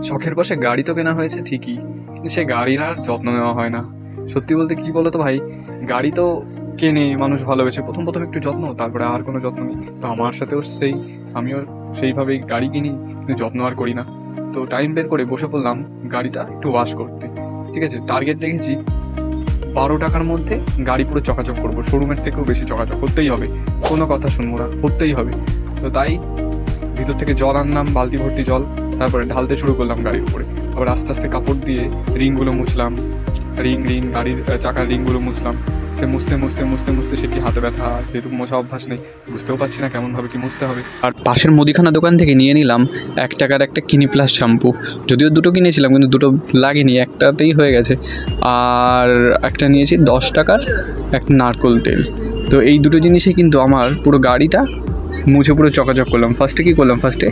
শখের বশে গাড়ি তো কেনা হয়েছে ঠিকই, কিন্তু সে গাড়ির আর যত্ন নেওয়া হয় না। সত্যি বলতে কি বলো তো ভাই, গাড়ি তো কেনে মানুষ ভালোবেসে, প্রথম প্রথম একটু যত্ন, তারপরে আর কোনো যত্ন নেই। তো আমার সাথেও সেই, আমিও সেইভাবেই গাড়ি কিনি, কিন্তু যত্ন আর করি না। তো টাইম বের করে বসে পড়লাম গাড়িটা একটু ওয়াশ করতে। ঠিক আছে, টার্গেট রেখেছি 12 টাকার মধ্যে গাড়ি পুরো চকাচক করবো, শোরুমের থেকেও বেশি চকাচক করতেই হবে, কোনো কথা শুনবো না, করতেই হবে। তো তাই ভিতর থেকে জল আনলাম, বালতি ভর্তি জল, তারপরে ঢালতে শুরু করলাম গাড়ির উপরে। আবার আস্তে আস্তে কাপড় দিয়ে রিংগুলো মুছলাম, গাড়ির চাকার রিংগুলো মুছলাম। সে মুছতে মুছতে মুছতে মুছতে সে কি হাতে ব্যথা, যেহেতু মোছা অভ্যাস নেই, বুঝতেও পারছি না কেমনভাবে কি মুছতে হবে। আর পাশের মুদিখানা দোকান থেকে নিয়ে নিলাম 1 টাকার একটা ক্লিনিক প্লাস শ্যাম্পু। যদিও দুটো কিনেছিলাম, কিন্তু দুটো লাগেনি, একটাতেই হয়ে গেছে। আর একটা নিয়েছি 10 টাকার একটা নারকোল তেল। তো এই দুটো জিনিসই কিন্তু আমার পুরো গাড়িটা মুছে পুরো চকাচক করলাম। ফার্স্টে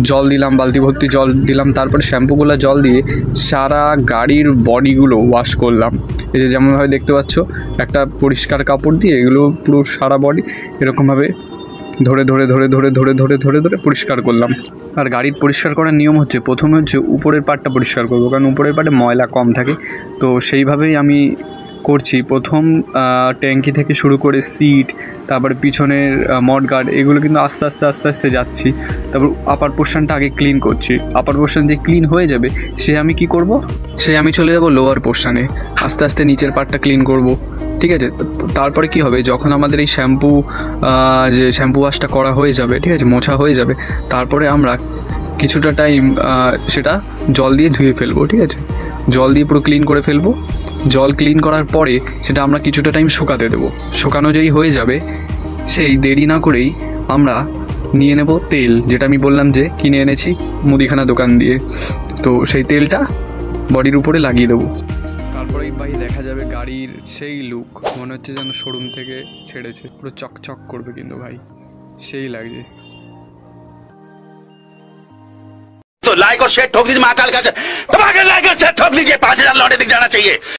জল দিলাম, বালতি ভর্তি জল দিলাম, তারপরে শ্যাম্পুগুলো জল দিয়ে সারা গাড়ির বডিগুলো ওয়াশ করলাম। এই যে যেমনভাবে দেখতে পাচ্ছ, একটা পরিষ্কার কাপড় দিয়ে এগুলো পুরো সারা বডি এরকমভাবে ধরে ধরে ধরে ধরে ধরে ধরে ধরে ধরে পরিষ্কার করলাম। আর গাড়ির পরিষ্কার করার নিয়ম হচ্ছে, প্রথমে হচ্ছে উপরের পার্টটা পরিষ্কার করবো, কারণ উপরের পার্টে ময়লা কম থাকে। তো সেইভাবেই আমি করছি। প্রথম ট্যাঙ্কি থেকে শুরু করে সিট, তারপরে পিছনের মডগার্ড, এগুলো কিন্তু আস্তে আস্তে যাচ্ছি। তারপর আপার পোর্শনটা আগে ক্লিন করছি। আপার পোর্শন যে ক্লিন হয়ে যাবে, আমি কি করব, আমি চলে যাব লোয়ার পোর্শনে, আস্তে আস্তে নিচের পার্টটা ক্লিন করব। ঠিক আছে, তারপরে কি হবে, যখন আমাদের এই শ্যাম্পু ওয়াশটা করা হয়ে যাবে, ঠিক আছে, মোছা হয়ে যাবে, তারপরে আমরা কিছুটা টাইম সেটা জল দিয়ে ধুয়ে ফেলবো। ঠিক আছে, জল দিয়ে পুরো ক্লিন করে ফেলবো। জল ক্লিন করার পরে সেটা আমরা কিছুটা টাইম শুকাতে দেবো। শুকানো যেই হয়ে যাবে, সেই দেরি না করেই আমরা নিয়ে নেব তেল, যেটা আমি বললাম যে কিনে এনেছি মুদিখানা দোকান দিয়ে। তো সেই তেলটা বডির উপরে লাগিয়ে দেবো। তারপরেই ভাই দেখা যাবে গাড়ির সেই লুক, মনে হচ্ছে যেন শোরুম থেকে ছেড়েছে, পুরো চকচক করবে কিন্তু ভাই, সেই লাগছে। तो लाइक और शेयर ठोक दीजिए महाकाल का, लाइक और शेयर ठोक लीजिए, 5,000 लौटे दिख जाना चाहिए।